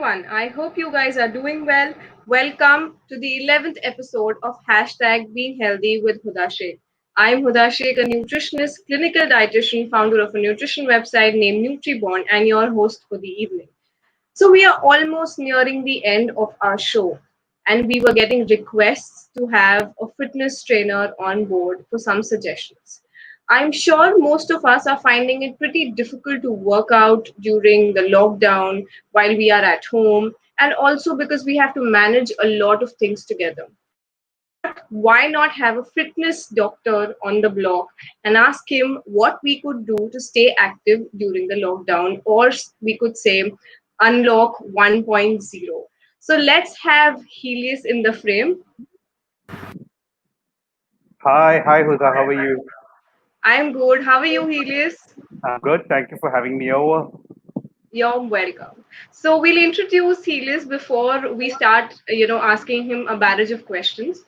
everyone. I hope you guys are doing well. Welcome to the 11th episode of Hashtag Being Healthy with Huda Shaikh. I'm Huda Shaikh, a nutritionist, clinical dietitian, founder of a nutrition website named NutriBond, and your host for the evening. So we are almost nearing the end of our show, and we were getting requests to have a fitness trainer on board for some suggestions. I'm sure most of us are finding it pretty difficult to work out during the lockdown while we are at home, and also because we have to manage a lot of things together. So we thought, why not have a fitness doctor on the block and ask him what we could do to stay active during the lockdown, or we could say unlock 1.0. So let's have Helius in the frame. Hi, Huda. How are you? I'm good. How are you, Helius? I'm good. Thank you for having me over. You're welcome. So we'll introduce Helios before we start, asking him a barrage of questions.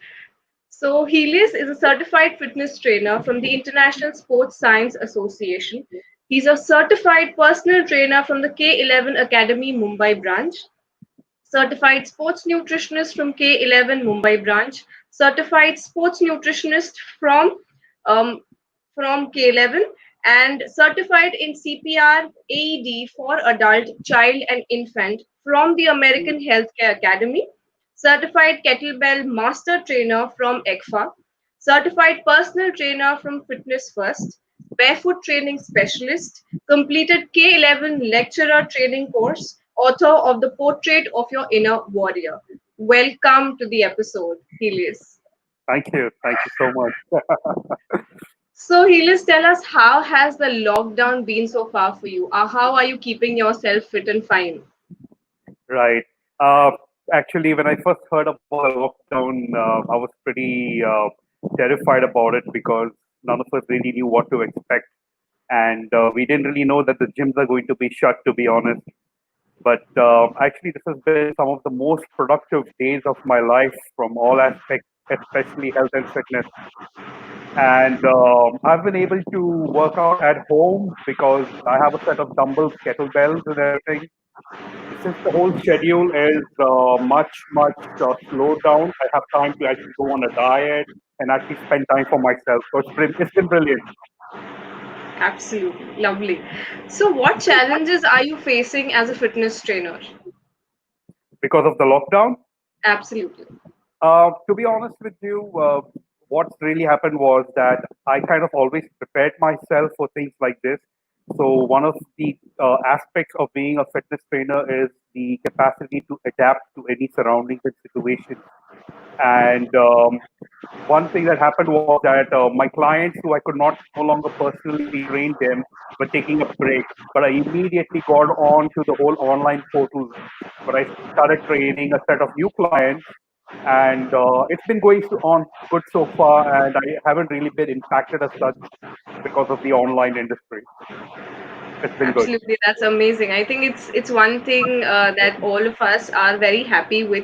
So Helios is a certified fitness trainer from the International Sports Science Association. He's a certified personal trainer from the K11 Academy Mumbai branch, certified sports nutritionist from K11 Mumbai branch, certified sports nutritionist um, from K11, and certified in CPR AED for adult, child, and infant from the American Healthcare Academy, certified kettlebell master trainer from ECFA, certified personal trainer from Fitness First, barefoot training specialist, completed K11 lecturer training course, author of The Portrait of Your Inner Warrior. Welcome to the episode, Helios. Thank you. Thank you so much. So, Helios, tell us, how has the lockdown been so far for you? How are you keeping yourself fit and fine? Right. Uh, Actually, when I first heard about the lockdown, I was pretty terrified about it because none of us really knew what to expect. And we didn't really know that the gyms are going to be shut, to be honest. But actually, this has been some of the most productive days of my life from all aspects, especially health and fitness. And I've been able to work out at home because I have a set of dumbbells, kettlebells, and everything. Since the whole schedule is much slowed down, I have time to actually go on a diet and actually spend time for myself. So it's been brilliant. Absolutely. Lovely. So, what challenges are you facing as a fitness trainer? Because of the lockdown. Absolutely. To be honest with you, what's really happened was that I kind of always prepared myself for things like this. So one of the aspects of being a fitness trainer is the capacity to adapt to any surroundings and situations. And one thing that happened was that my clients, who I could not no longer personally train them, were taking a break. But I immediately got on to the whole online portal where I started training a set of new clients, and it's been going on good so far. And I haven't really been impacted as such because of the online industry. It's been good. Absolutely, that's amazing. I think it's one thing that all of us are very happy with.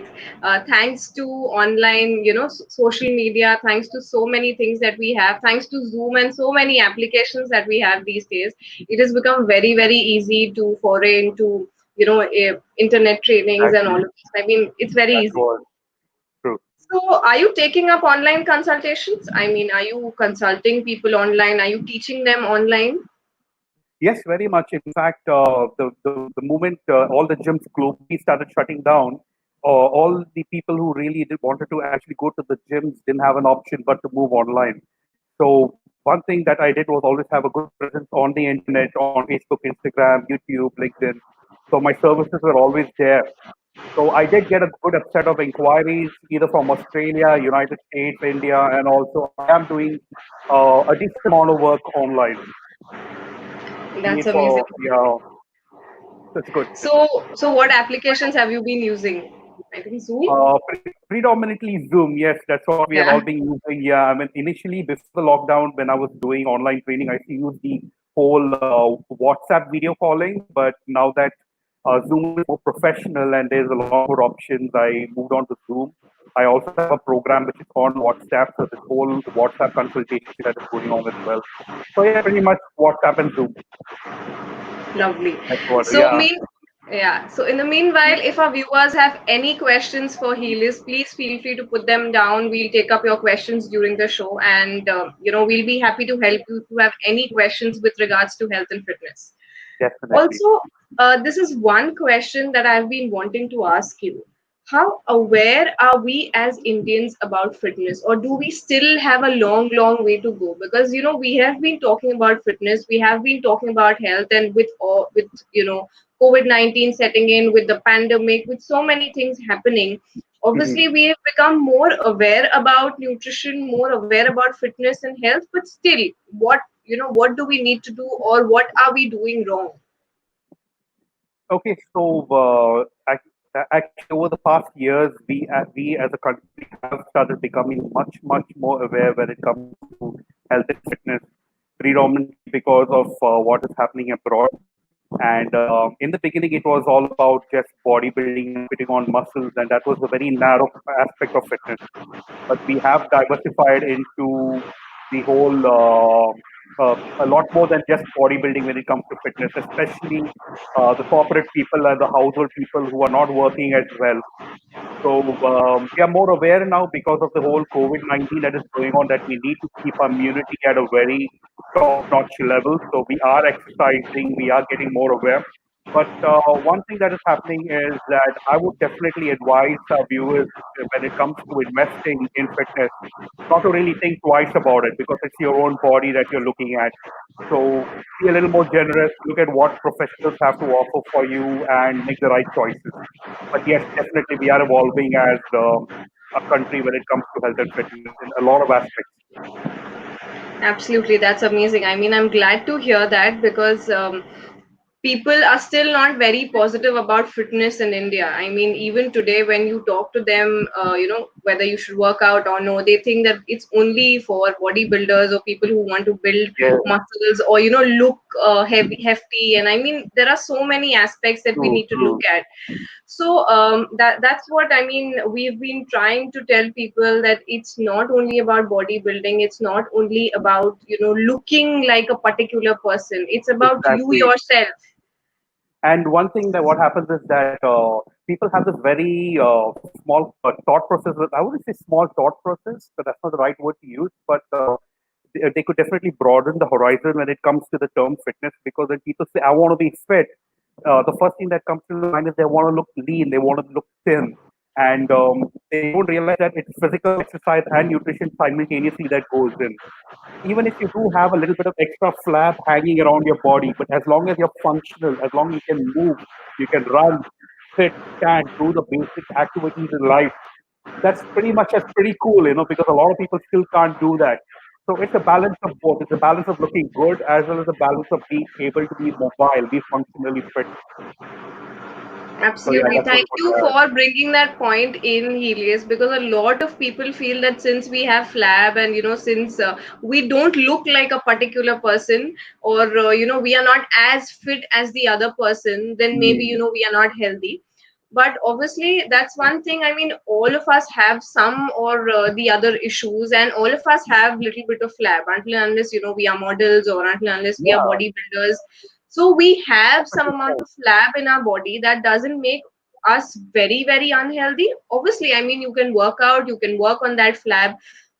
Thanks to online, social media, thanks to so many things that we have, thanks to Zoom and so many applications that we have these days, it has become very, very easy to foray into, internet trainings and all Exactly. of this. I mean, it's very That easy. was true. So, are you taking up online consultations? I mean, are you consulting people online? Are you teaching them online? Yes, very much. In fact, the moment all the gyms globally started shutting down, all the people who really wanted to actually go to the gyms didn't have an option but to move online. So one thing that I did was always have a good presence on the internet, on Facebook, Instagram, YouTube, LinkedIn. So my services were always there. So I did get a good set of inquiries either from Australia, United States, India, and also I am doing a decent amount of work online. That's amazing. For yeah, that's good. So what applications have you been using? I think Zoom. Predominantly Zoom. Yes, that's what we have all Yeah, been using. Yeah, I mean, initially before the lockdown, when I was doing online training, I used to use the whole WhatsApp video calling. But now that Zoom is more professional and there's a lot more options, I moved on to Zoom. I also have a program which is on WhatsApp, so this whole WhatsApp consultation that is going on as well. So yeah, pretty much WhatsApp and Zoom. lovely. That's what. So Yeah. Yeah. So in the meanwhile, if our viewers have any questions for Helios, please feel free to put them down. We'll take up your questions during the show, and we'll be happy to help you to have any questions with regards to health and fitness. Definitely. Also, this is one question that I've been wanting to ask you. How aware are we as Indians about fitness, or do we still have a long, long way to go? Because we have been talking about fitness, we have been talking about health, and with COVID-19 setting in, with the pandemic, with so many things happening, Mhm. obviously we have become more aware about nutrition, more aware about fitness and health. But still, what do we need to do, or what are we doing wrong? Okay, so actually, over the past years, we as a country have started becoming much, much more aware when it comes to health and fitness, predominantly because of what is happening abroad. And in the beginning, it was all about just bodybuilding and putting on muscles, and that was a very narrow aspect of fitness. But we have diversified into the whole a lot more than just bodybuilding when it comes to fitness, especially the corporate people and the household people who are not working as well. So we are more aware now because of the whole COVID-19 that is going on, that we need to keep our immunity at a very top-notch level. So we are exercising, we are getting more aware. But one thing that is happening is that I would definitely advise our viewers when it comes to investing in fitness, not to really think twice about it because it's your own body that you're looking at. So be a little more generous, look at what professionals have to offer for you and make the right choices. But yes, definitely we are evolving as a country when it comes to health and fitness in a lot of aspects. Absolutely, that's amazing. I mean, I'm glad to hear that because people are still not very positive about fitness in India. I mean, even today, when you talk to them, whether you should work out or no, they think that it's only for bodybuilders or people who want to build Yes, muscles or look heavy, hefty. And I mean, there are so many aspects that we true, need to look true. at. So that's what I mean. We've been trying to tell people that it's not only about bodybuilding. It's not only about looking like a particular person. It's about you Exactly. yourself. And one thing that what happens is that people have this very small thought process. I wouldn't say small thought process, but that's not the right word to use. But they could definitely broaden the horizon when it comes to the term fitness. Because when people say, "I want to be fit," the first thing that comes to mind is they want to look lean, they want to look thin, and they don't realize that it's physical exercise and nutrition simultaneously that goes in. Even if you do have a little bit of extra flab hanging around your body, but as long as you're functional, as long as you can move, you can run, sit, stand, do the basic activities in life, that's pretty cool, because a lot of people still can't do that. So it's a balance of both. It's a balance of looking good as well as a balance of being able to be mobile, be functionally fit. So yeah, Absolutely. that's what Thank I want you to add. for bringing that point in, Helios, because a lot of people feel that since we have flab and, since we don't look like a particular person, or, we are not as fit as the other person, then maybe, Hmm. we are not healthy. But obviously, that's one thing. I mean, all of us have some or the other issues, and all of us have little bit of flab until and unless, we are models, or until and unless we are Yeah, bodybuilders. So we have some amount 100%. of flab in our body that doesn't make us very, very unhealthy. Obviously, I mean, you can work out, you can work on that flab,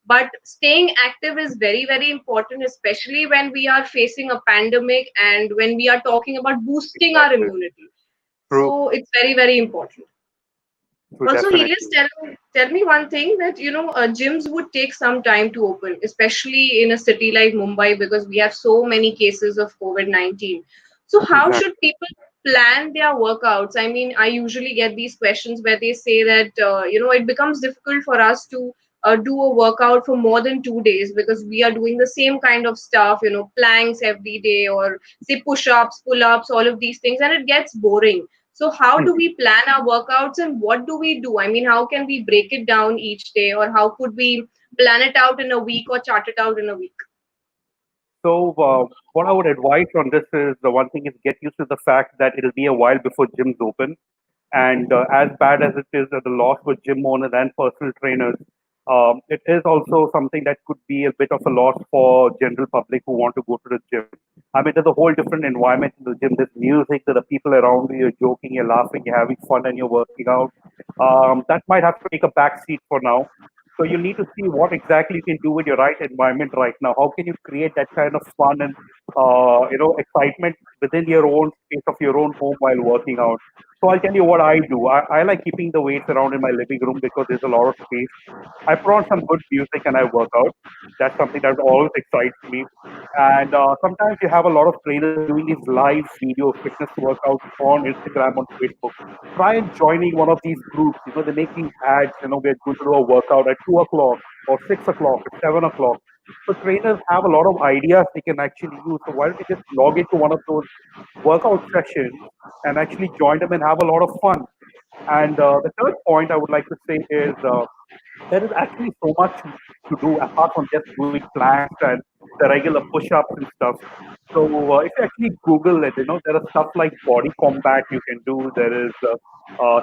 but staying active is very, very important, especially when we are facing a pandemic and when we are talking about boosting our Exactly. immunity. True, So it's very, very important. true, Also, Helios, definitely. tell me one thing that gyms would take some time to open, especially in a city like Mumbai, because we have so many cases of COVID-19. So, how should Exactly. people plan their workouts? I mean, I usually get these questions where they say that it becomes difficult for us to do a workout for more than 2 days because we are doing the same kind of stuff, planks every day, or say push-ups, pull-ups, all of these things, and it gets boring. So, how do we plan our workouts and what do we do? I mean, how can we break it down each day, or how could we plan it out in a week or chart it out in a week? So, what I would advise on this is the one thing is get used to the fact that it'll be a while before gyms open. And as bad as it is, the loss for gym owners and personal trainers, It is also something that could be a bit of a loss for general public who want to go to the gym. I mean, there's a whole different environment in the gym. There's music, there are people around you, you're joking, you're laughing, you're having fun, and you're working out. That might have to take a back seat for now. So you need to see what exactly you can do with your right environment right now. How can you create that kind of fun and excitement within your own space of your own home while working out? So I'll tell you what I do. I like keeping the weights around in my living room because there's a lot of space. I put on some good music and I work out. That's something that always excites me. And sometimes you have a lot of trainers doing these live video fitness workouts on Instagram, on Facebook. Try and joining one of these groups. They're making ads. We're going to do a workout at 2 o'clock or 6 o'clock or 7 o'clock. So trainers have a lot of ideas they can actually use. So why don't you just log into one of those workout sessions and actually join them and have a lot of fun? And the third point I would like to say is there is actually so much to do apart from just doing planks and the regular push-ups and stuff. So if you actually Google it, there are stuff like body combat you can do. There is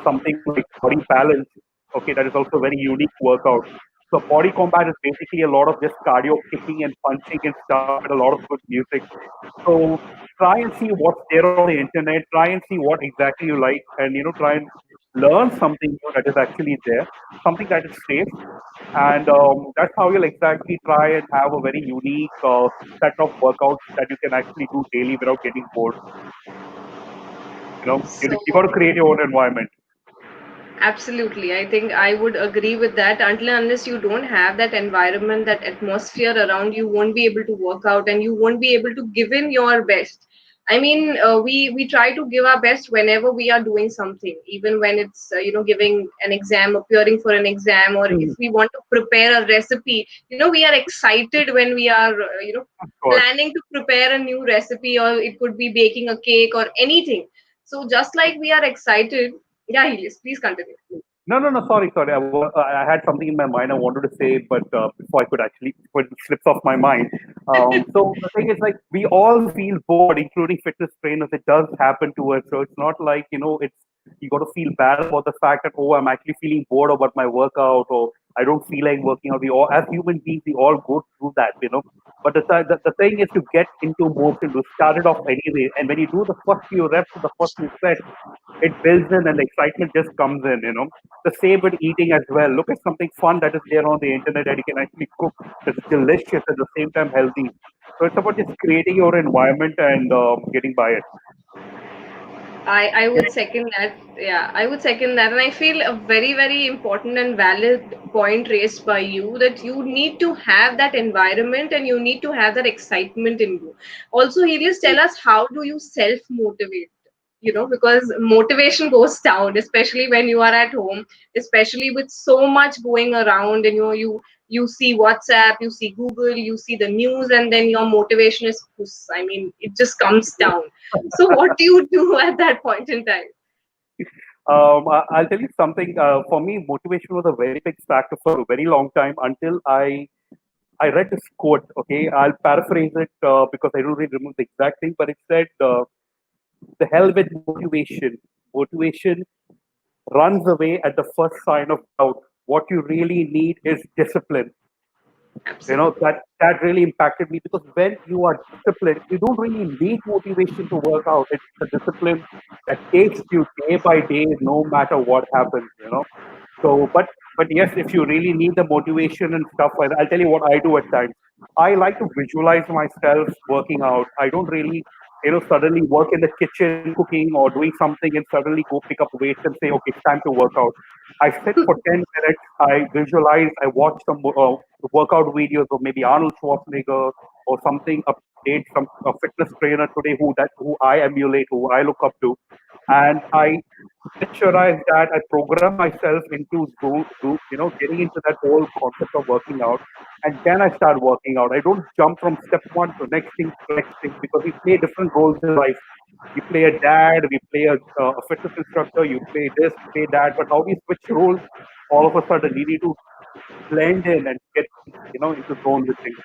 something like body balance. Okay, that is also a very unique workout. So body combat is basically a lot of just cardio kicking and punching and stuff with a lot of good music. So try and see what's there on the internet. Try and see what exactly you like, and try and learn something new that is actually there, something that is safe, and that's how you'll exactly try and have a very unique set of workouts that you can actually do daily without getting bored. You So got to create your own environment. absolutely. I think I would agree with that. Until and unless you don't have that environment, that atmosphere around, you won't be able to work out and you won't be able to give in your best. I mean, we try to give our best whenever we are doing something, even when it's giving an exam, appearing for an exam, or if Mhm. we want to prepare a recipe. We are excited when we are Of course. planning to prepare a new recipe, or it could be baking a cake or anything. So just like we are excited, yeah, Helios, please continue. No, no, no. Sorry, sorry. I had something in my mind I wanted to say, but before I could actually, before it slips off my mind. So the thing is, like, we all feel bored, including fitness trainers. It does happen to us. So it's not like it's you got to feel bad about the fact that I'm actually feeling bored about my workout, or I don't feel like working out. We all, as human beings, we all go through that. But the thing is to get into motion, to start it off anyway. And when you do the first few reps, or the first few sets, it builds in and the excitement just comes in. The same with eating as well. Look at something fun that is there on the internet that you can actually cook that's delicious at the same time healthy. So it's about just creating your environment and getting by it. I would second that. Yeah, I would second that. And I feel a very, very important and valid point raised by you, that you need to have that environment and you need to have that excitement in you. Also, Helios, tell us, how do you self motivate? Because motivation goes down, especially when you are at home, especially with so much going around, and you see WhatsApp, you see Google, you see the news, and then your motivation is, I mean, it just comes down. So what do you do at that point in time? I'll tell you something. For me, motivation was a very big factor for a very long time until I read this quote. Okay, I'll paraphrase it because I don't really remember the exact thing, but it said, "The hell with motivation. Motivation runs away at the first sign of doubt. What you really need is discipline." Absolutely. That really impacted me because when you are disciplined, you don't really need motivation to work out. It's the discipline that takes you day by day, no matter what happens. So, but yes, if you really need the motivation and stuff like that, I'll tell you what I do at times. I like to visualize myself working out. I don't really, suddenly work in the kitchen cooking or doing something and suddenly go pick up weights and say, okay, it's time to work out. I sit for 10 minutes, I visualize, I watch some workout videos of maybe Arnold Schwarzenegger or something up to date, some fitness trainer today who I emulate, who I look up to, and I picturize that. I program myself into getting into that whole concept of working out, and then I start working out. I don't jump from step one to next thing to next thing because we play different roles in life. We play a dad, we play a fitness instructor, you play this, play that. But how we switch roles, all of a sudden we need to blend in and get into zone with things.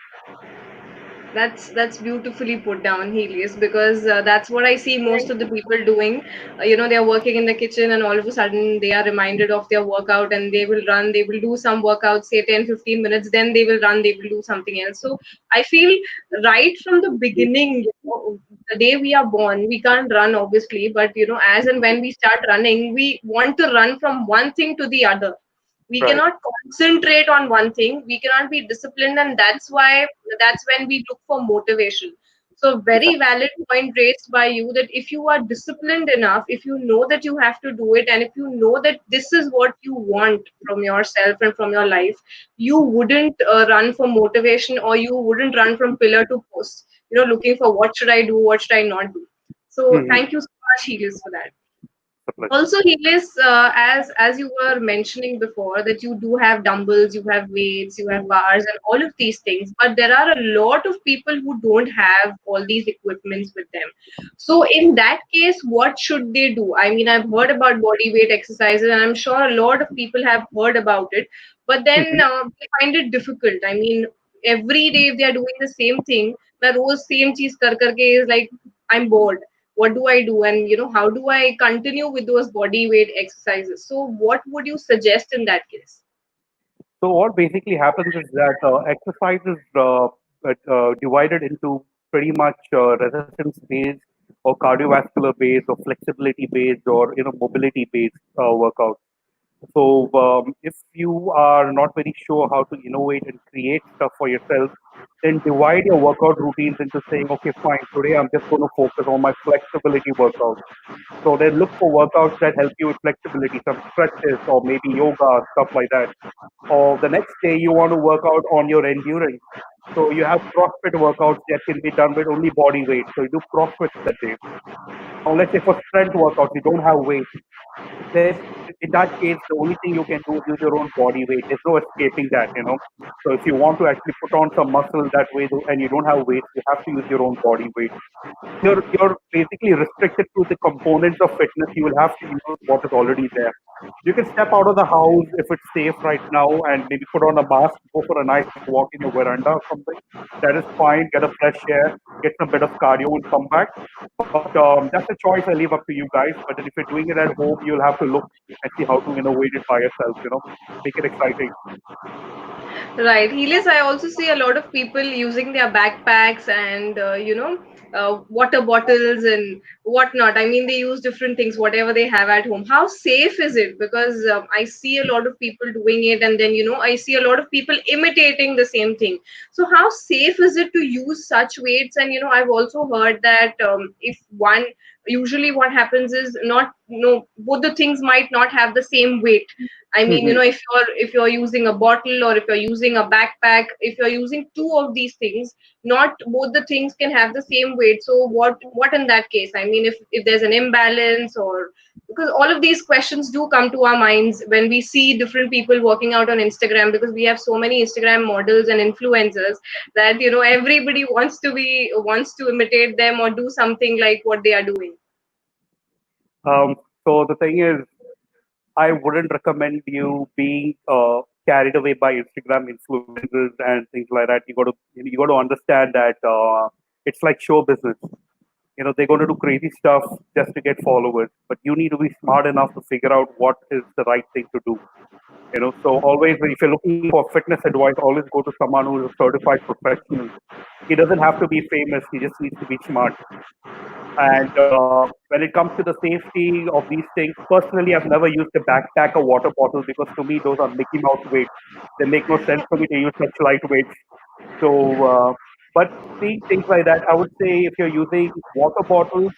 That's beautifully put down, Helios, because that's what I see most of the people doing. They are working in the kitchen, and all of a sudden they are reminded of their workout, and they will run. They will do some workout, say 10-15 minutes, then they will run. They will do something else. So I feel right from the beginning, the day we are born, we can't run obviously, but as and when we start running, we want to run from one thing to the other. We Right. cannot concentrate on one thing, we cannot be disciplined, and that's when we look for motivation. So very Exactly. valid point raised by you, that if you are disciplined enough, if you know that you have to do it, and if you know that this is what you want from yourself and from your life, you wouldn't run for motivation, or you wouldn't run from pillar to post, looking for what should I do, what should I not do. So Mm-hmm. thank you so much, Helios, for that. It's a pleasure. Also, Helis, as you were mentioning before, that you do have dumbbells, you have weights, you have bars, and all of these things. But there are a lot of people who don't have all these equipments with them. So, in that case, what should they do? I mean, I've heard about body weight exercises, and I'm sure a lot of people have heard about it. But then Mm-hmm. they find it difficult. I mean, every day if they are doing the same thing, the rose same cheese kar karke is like, I'm bored. What do I do? And how do I continue with those body weight exercises? So what would you suggest in that case? So what basically happens is that exercise is divided into pretty much resistance based or cardiovascular based or flexibility based or mobility based workouts. So if you are not very sure how to innovate and create stuff for yourself, then divide your workout routines into saying, okay, fine, today I'm just going to focus on my flexibility workout. So then look for workouts that help you with flexibility, some stretches or maybe yoga, stuff like that. Or the next day you want to work out on your endurance. So you have CrossFit workouts that can be done with only body weight. So you do CrossFit that day. Now let's say for strength workouts, you don't have weight. Then in that case, the only thing you can do is use your own body weight. There's no escaping that. So if you want to actually put on some muscle that way and you don't have weights, you have to use your own body weight. You're basically restricted to the components of fitness. You will have to use what is already there. You can step out of the house if it's safe right now and maybe put on a mask, go for a nice walk in your veranda or something. That is fine. Get a fresh air, get some bit of cardio and come back. But that's a choice I leave up to you guys. But then if you're doing it at home, you'll have to look and see how to innovate it by yourself. Make it exciting. Right. Helios, I also see a lot of people using their backpacks and, water bottles and whatnot. I mean, they use different things, whatever they have at home. How safe is it? Because I see a lot of people doing it, and then, I see a lot of people imitating the same thing. So, how safe is it to use such weights? And, I've also heard that if one, usually what happens is not, both the things might not have the same weight. I mean, Hmm. if you're using a bottle, or if you're using a backpack, if you're using two of these things, not both the things can have the same weight. So what in that case? I mean, if there's an imbalance, or because all of these questions do come to our minds when we see different people working out on Instagram, because we have so many Instagram models and influencers that everybody wants to imitate them or do something like what they are doing. So the thing is, I wouldn't recommend you being carried away by Instagram influencers and things like that. You got to understand that it's like show business. They're going to do crazy stuff just to get followers, but you need to be smart enough to figure out what is the right thing to do. So always, if you're looking for fitness advice, always go to someone who is a certified professional. He doesn't have to be famous. He just needs to be smart. And when it comes to the safety of these things, personally, I've never used a backpack or water bottle because to me, those are Mickey Mouse weights. They make no sense for me to use such light weights. So, but seeing things like that, I would say if you're using water bottles,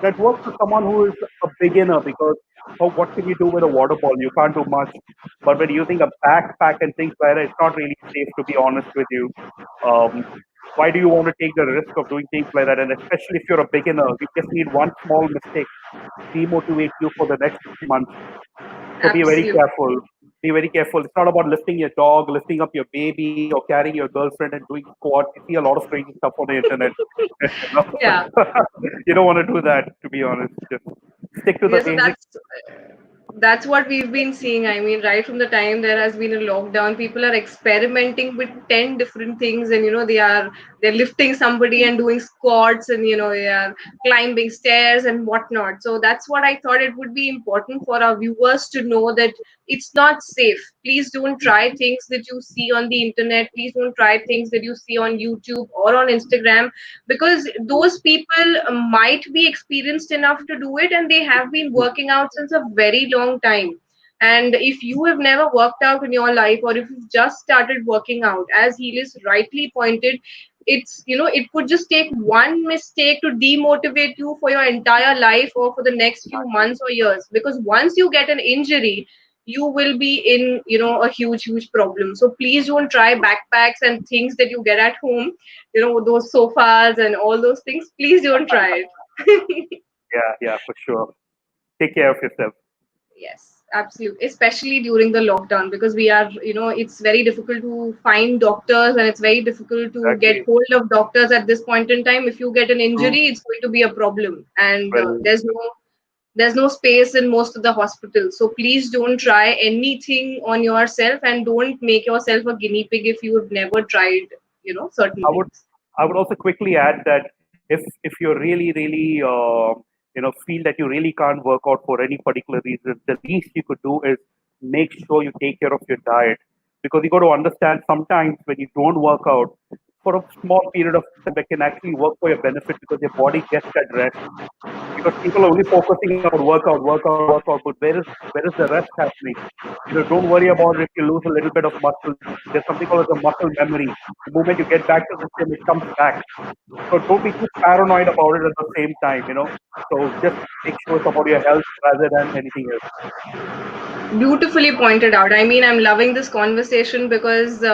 that works for someone who is a beginner because what can you do with a water bottle? You can't do much. But when using a backpack and things like that, it's not really safe to be honest with you. Um, why do you want to take the risk of doing things like that? And especially if you're a beginner, you just need one small mistake demotivate you for the next 6 months. So be very Absolutely. careful. Be very careful. It's not about lifting your dog, lifting up your baby, or carrying your girlfriend and doing squats. You see a lot of crazy stuff on the internet. Yeah. You don't want to do that, to be honest. Just stick to the Yeah, so basics. that's what we've been seeing. I mean, right from the time there has been a lockdown, people are experimenting with 10 different things, and they're lifting somebody and doing squats and yeah, climbing stairs and whatnot. So that's what I thought it would be important for our viewers to know, that it's not safe. Please don't try things that you see on the internet. Please don't try things that you see on YouTube or on Instagram, because those people might be experienced enough to do it, and they have been working out since a very long time. And if you have never worked out in your life, or if you've just started working out, as Helios rightly pointed, it could just take one mistake to demotivate you for your entire life or for the next few months or years. Because once you get an injury, you will be in a huge problem. So please don't try backpacks and things that you get at home, those sofas and all those things. Please don't try it. Yeah, yeah, for sure. Take care of yourself. Yes, absolutely. Especially during the lockdown, because it's very difficult to find doctors, and it's very difficult to get Exactly. hold of doctors at this point in time. If you get an True. injury, it's going to be a problem, and Well, there's no space in most of the hospitals. So please don't try anything on yourself, and don't make yourself a guinea pig if you've never tried, certain I would things. I would also quickly add that if you're really feel that you really can't work out for any particular reason, the least you could do is make sure you take care of your diet, because you got to understand sometimes when you don't work out for a small period of time, that can actually work for your benefit because your body gets that rest. Because people are only focusing about workout, but where is the rest happening? Don't worry about it if you lose a little bit of muscle. There's something called as a muscle memory. The moment you get back to the gym, it comes back. So don't be too paranoid about it at the same time. So just make sure it's about your health rather than anything else. Beautifully pointed out. I mean, I'm loving this conversation because,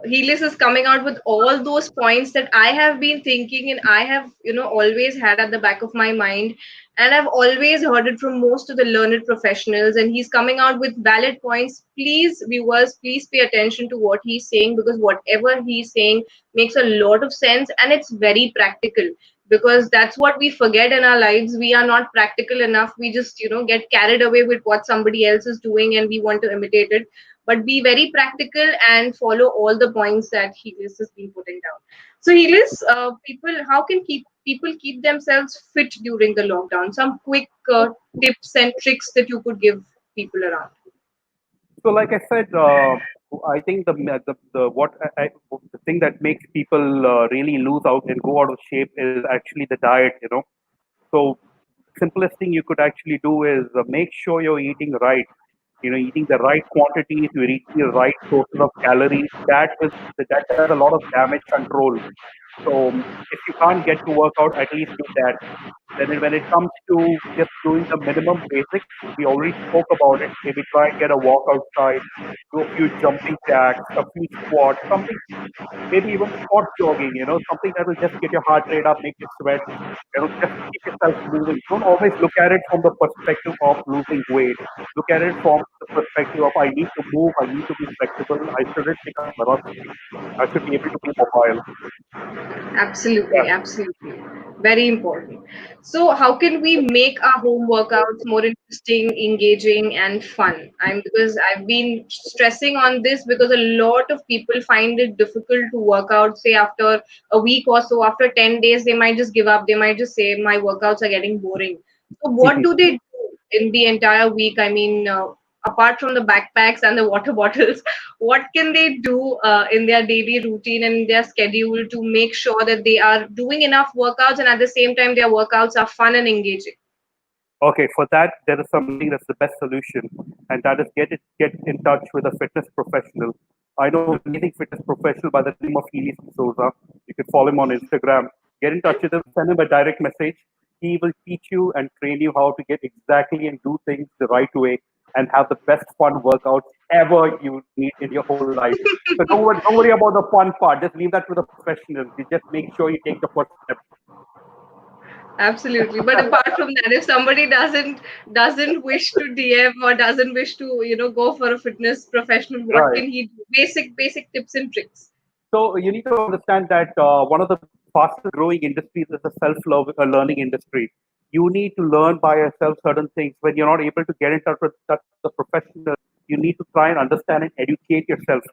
Helios is coming out with all those points that I have been thinking, and I have, always had at the back of my mind. And I've always heard it from most of the learned professionals. And he's coming out with valid points. Please, viewers, please pay attention to what he's saying, because whatever he's saying makes a lot of sense, and it's very practical, because that's what we forget in our lives. We are not practical enough. We just get carried away with what somebody else is doing, and we want to imitate it. But be very practical and follow all the points that Helios has been putting down. So Helios, people keep themselves fit during the lockdown? Some quick tips and tricks that you could give people around. So, like I said, I think the what the thing that makes people really lose out and go out of shape is actually the diet. So, simplest thing you could actually do is make sure you're eating right. Eating the right quantities, you're eating the right sources of calories. That does a lot of damage control. So if you can't get to work out, at least do that. Then when it comes to just doing the minimum basics, we already spoke about it. Maybe try and get a walk outside, do a few jumping jacks, a few squats, something, maybe even spot jogging, something that will just get your heart rate up, make you sweat, just to keep yourself moving. Don't always look at it from the perspective of losing weight. Look at it from the perspective of I need to move, I need to be flexible, I shouldn't become rusty, I should be able to be mobile. Yeah. Absolutely, absolutely. Very important. So, how can we make our home workouts more interesting, engaging, and fun? Because I've been stressing on this, because a lot of people find it difficult to work out. Say after a week or so, after 10 days, they might just give up. They might just say, "My workouts are getting boring." So, what do they do in the entire week? I mean, apart from the backpacks and the water bottles, what can they do in their daily routine and in their schedule to make sure that they are doing enough workouts, and at the same time their workouts are fun and engaging? Okay, for that there is something that's the best solution, and that is get in touch with a fitness professional. I know an amazing fitness professional by the name of Helius D'souza. You can follow him on Instagram. Get in touch with him, send him a direct message. He will teach you and train you how to get exactly and do things the right way and have the best fun workouts ever you need in your whole life. So don't worry about the fun part. Just leave that to the professionals. You just make sure you take the first step. Absolutely. But apart from that, if somebody doesn't wish to DM or doesn't wish to go for a fitness professional, what Right. can he do? Basic tips and tricks. So you need to understand that one of the fastest growing industries is the learning industry. You need to learn by yourself certain things. When you're not able to get in touch with the professional, you need to try and understand and educate yourself.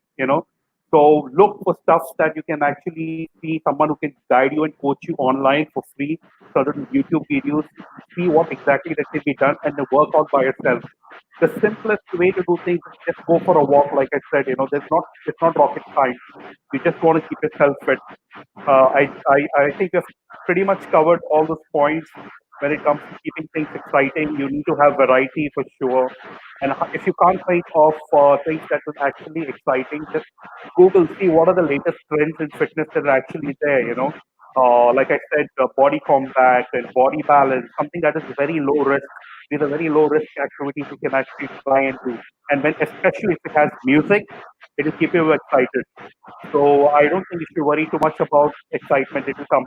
So look for stuff that you can actually see someone who can guide you and coach you online for free, certain YouTube videos, see what exactly that can be done and then work out by yourself. The simplest way to do things is just go for a walk, like I said, it's not rocket science. You just want to keep yourself fit. I think we've pretty much covered all those points when it comes to keeping things exciting. You need to have variety for sure. And if you can't think of things that are actually exciting, just Google, see what are the latest trends in fitness that are actually there, like I said, body combat and body balance, something that is very low risk. These are very low risk activities you can actually try and do. And when, especially if it has music, it will keep you excited. So I don't think you should worry too much about excitement. It will come.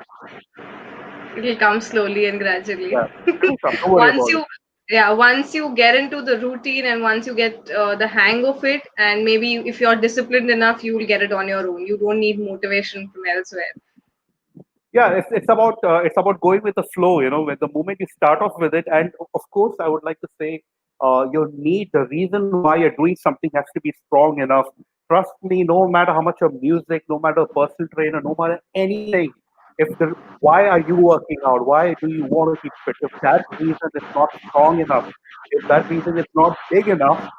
It'll come slowly and gradually. Yeah, it will come. Don't worry once about it. you, yeah, once you get into the routine and once you get the hang of it, and maybe if you're disciplined enough, you will get it on your own. You don't need motivation from elsewhere. Yeah, it's about going with the flow. When the moment you start off with it, and of course, I would like to say, your need, the reason why you're doing something has to be strong enough. Trust me, no matter how much of music, no matter a personal trainer, no matter anything, if the why are you working out? Why do you want to keep fit? If that reason is not strong enough, if that reason is not big enough,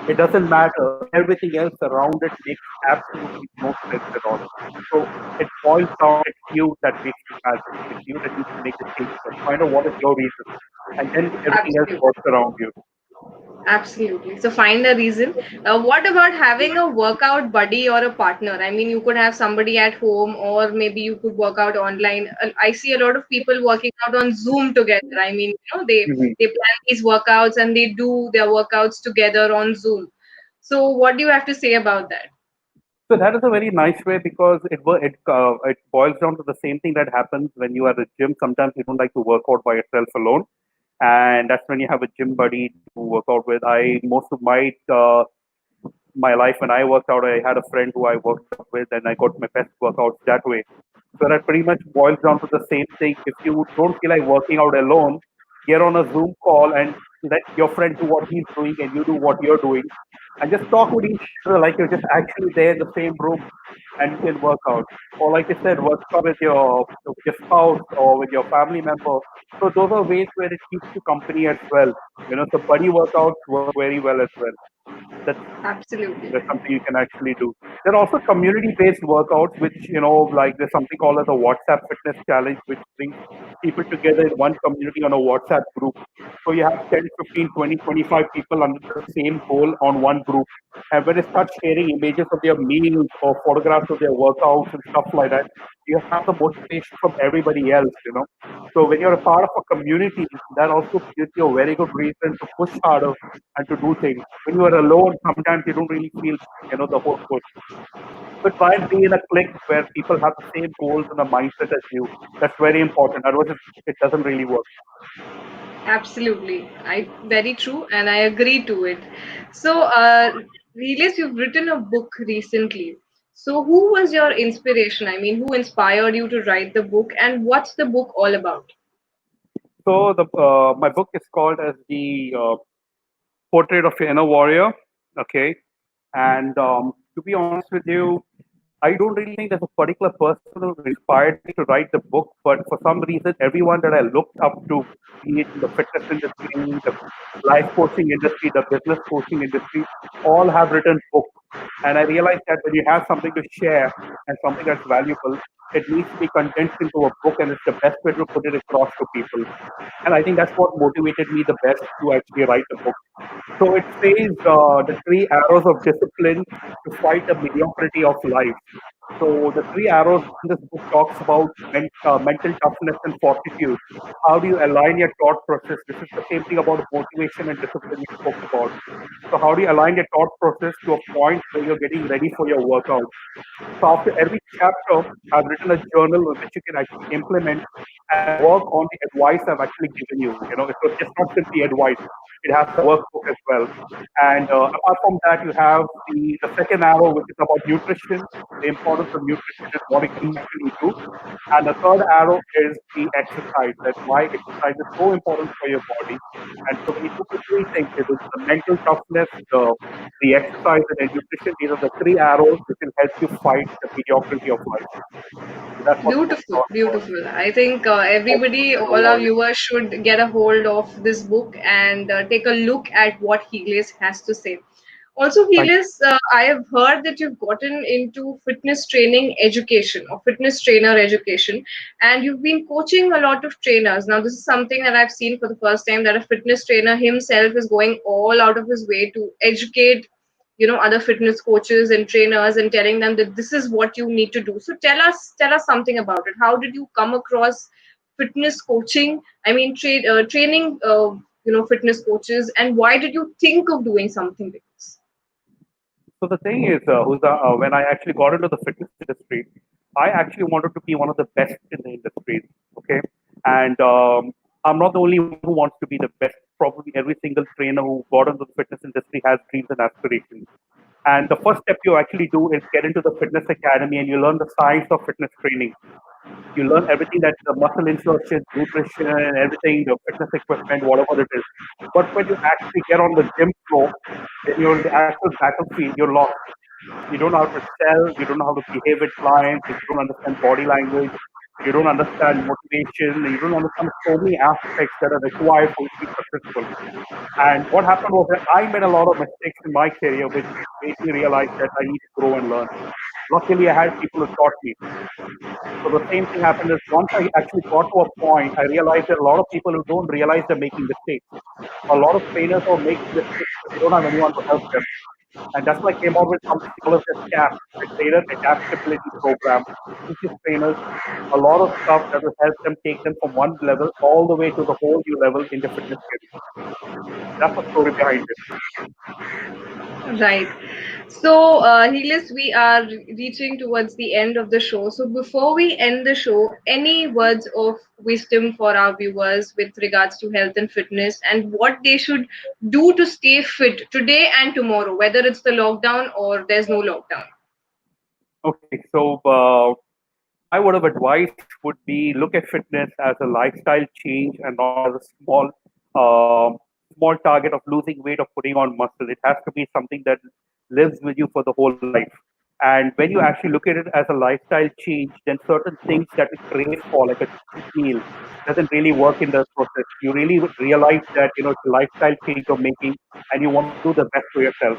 it doesn't matter. Everything else around it makes absolutely no sense at all. So it boils down, it's you that makes the magic. It's you that needs to make the change first. Find out what is your reason. And then everything else Absolutely. works around you. Absolutely. So find a reason. What about having a workout buddy or a partner? I mean, you could have somebody at home, or maybe you could work out online. I see a lot of people working out on Zoom together. I mean, Mhm. they plan these workouts and they do their workouts together on Zoom. So what do you have to say about that? So that is a very nice way because it boils down to the same thing that happens when you are at the gym. Sometimes you don't like to work out by yourself alone, and that's when you have a gym buddy to work out with. I most of my life when I worked out, I had a friend who I worked out with, and I got my best workouts that way. So that pretty much boils down to the same thing. If you don't feel like working out alone, get on a Zoom call and let your friend do what he's doing and you do what you're doing, and just talk with each other like you're just actually there in the same room, and you can work out. Or like you said, work out with your spouse or with your family member. So those are ways where it keeps you company as well. So buddy workouts work very well as well. That's Absolutely. that's something you can actually do. There are also community-based workouts, which, like there's something called as a WhatsApp Fitness Challenge, which brings people together in one community on a WhatsApp group. So you have 10, 15, 20, 25 people under the same goal on one group. And when they start sharing images of their meals or photographs of their workouts and stuff like that, you have the motivation from everybody else. So when you're a part of a community, that also gives you a very good reason to push harder and to do things. When you are alone, sometimes you don't really feel, the whole push. But try and be in a clique where people have the same goals and a mindset as you. That's very important. Otherwise, it doesn't really work. Absolutely. I very true, and I agree to it. So, Relis, you've written a book recently. So, who was your inspiration? I mean, who inspired you to write the book, and what's the book all about? So the my book is called as the Portrait of an Inner Warrior. Okay, and to be honest with you, I don't really think there's a particular person who inspired me to write the book, but for some reason, everyone that I looked up to, be it in the fitness industry, the life coaching industry, the business coaching industry, all have written books. And I realized that when you have something to share and something that's valuable, it needs to be condensed into a book, and it's the best way to put it across to people. And I think that's what motivated me the best to actually write the book. So it says the three arrows of discipline to fight the mediocrity of life. So the three arrows in this book talks about mental toughness and fortitude. How do you align your thought process? This is the same thing about motivation and discipline we spoke about. So how do you align your thought process to a point where you're getting ready for your workout? So after every chapter, I've written a journal which you can actually implement and work on the advice I've actually given you. It was just not simply advice. It has a workbook as well. And apart from that, you have the second arrow, which is about nutrition, the importance of nutrition and what it can actually do. And the third arrow is the exercise, that why exercise is so important for your body. And so when you put the three things, the mental toughness, the exercise, and the nutrition, these are the three arrows which will help you fight the mediocrity of life. So that's what the book is Beautiful, all about. beautiful. I think Hope everybody, you all our all viewers should get a hold of this book and take a look at what Helios has to say. Also, thank you. Helios, I have heard that you've gotten into fitness training education or fitness trainer education, and you've been coaching a lot of trainers. Now, this is something that I've seen for the first time, that a fitness trainer himself is going all out of his way to educate other fitness coaches and trainers and telling them that this is what you need to do. So tell us something about it. How did you come across fitness coaching? I mean, training fitness coaches, and why did you think of doing something like this? So the thing is, Huda, when I actually got into the fitness industry, I actually wanted to be one of the best in the industry. Okay, and I'm not the only one who wants to be the best. Probably every single trainer who got into the fitness industry has dreams and aspirations. And the first step you actually do is get into the fitness academy and you learn the science of fitness training. You learn everything, that the muscle insertion, nutrition, and everything, the fitness equipment, whatever it is. But when you actually get on the gym floor, when you're in the actual battlefield, you're lost. You don't know how to sell, you don't know how to behave with clients, you don't understand body language, you don't understand motivation, you don't understand so many aspects that are required for you to be successful. And what happened was that I made a lot of mistakes in my career, which made me realize that I need to grow and learn. Luckily, I had people who taught me. So the same thing happened is once I actually got to a point, I realized that a lot of people who don't realize they're making mistakes. A lot of trainers are making mistakes, but they don't have anyone to help them. And that's why I came out with something called as the CAP, the Trainer Adaptability Program, which teaches trainers a lot of stuff that will help them take them from one level all the way to the whole new level in the fitness career. That's the story behind it. Right. So, Helios, we are reaching towards the end of the show. So, before we end the show, any words of wisdom for our viewers with regards to health and fitness and what they should do to stay fit today and tomorrow, whether it's the lockdown or there's no lockdown? Okay, so my word of advice would be look at fitness as a lifestyle change and not as a small target of losing weight or putting on muscle. It has to be something that lives with you for the whole life. And when you actually look at it as a lifestyle change, then certain things that we crave for, like a cheap meal, doesn't really work in the process. You really realize that it's a lifestyle change you're making, and you want to do the best for yourself.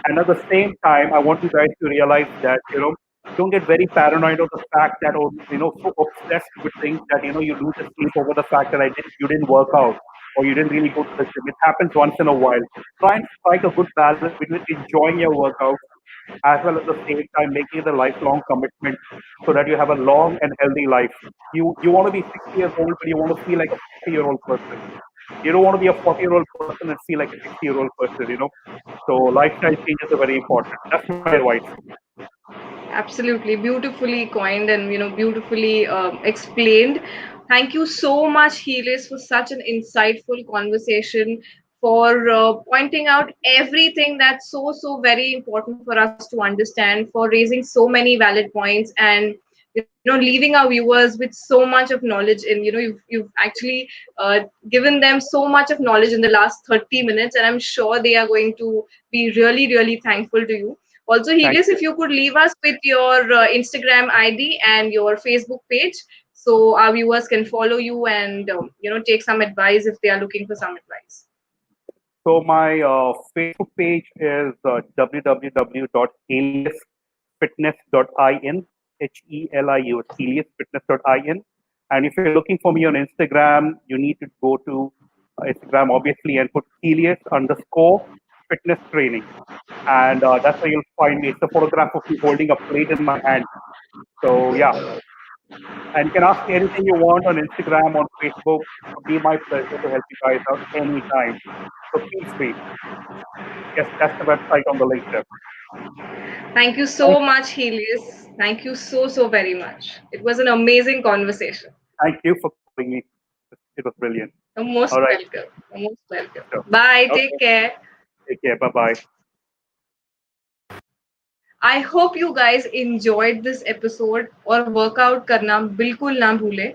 And at the same time, I want you guys to realize that don't get very paranoid of the fact that, or so obsessed with things that you lose the sleep over the fact that you didn't work out or you didn't really go to the gym. It happens once in a while. Try and strike a good balance between enjoying your workouts as well as the same time making it a lifelong commitment so that you have a long and healthy life. You want to be 60 years old, but you want to feel like a 40-year-old person. You don't want to be a 40-year-old person and feel like a 60-year-old person. So lifestyle changes are very important. That's my advice. Absolutely, beautifully coined and beautifully explained. Thank you so much, Helios, for such an insightful conversation, for pointing out everything that's so very important for us to understand, for raising so many valid points, and leaving our viewers with so much of knowledge. And you've actually given them so much of knowledge in the last 30 minutes, and I'm sure they are going to be really thankful to you. Also, Thank Helios, you. if you could leave us with your Instagram ID and your Facebook page, so our viewers can follow you and take some advice if they are looking for some advice. So my Facebook page is www.heliusfitness.in, Helius, heliusfitness.in. And if you're looking for me on Instagram, you need to go to Instagram, obviously, and put Helius underscore fitness training. And that's where you'll find me. It's a photograph of me holding a plate in my hand. So, yeah. And you can ask me anything you want on Instagram, on Facebook. It would be my pleasure to help you guys out anytime. So feel free. Yes, that's the website on the link there. Thank you Thank, so much, Helios. Thank you so very much. It was an amazing conversation. thank you for calling me. It was brilliant. You're most All right. welcome. You're most welcome. Sure. Bye. Take Okay. care. Take care. Bye bye. I hope you guys enjoyed this episode और workout करना बिल्कुल ना भूले.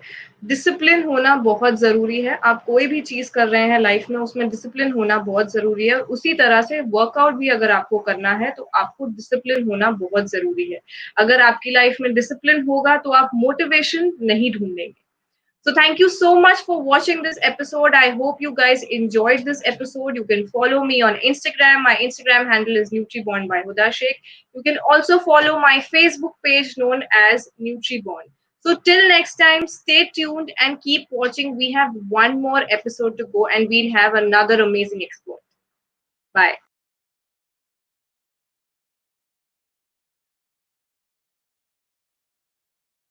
Discipline होना बहुत जरूरी है. आप कोई भी चीज कर रहे हैं लाइफ में उसमें डिसिप्लिन होना बहुत जरूरी है. उसी तरह से वर्कआउट भी अगर आपको करना है तो आपको डिसिप्लिन होना बहुत जरूरी है. अगर आपकी लाइफ में डिसिप्लिन होगा तो आप मोटिवेशन नहीं ढूंढेंगे. So thank you so much for watching this episode. I hope you guys enjoyed this episode. You can follow me on Instagram. My Instagram handle is NutriBond by Huda Shaikh. You can also follow my Facebook page known as NutriBond. So till next time, stay tuned and keep watching. We have one more episode to go and we'll have another amazing expert. Bye.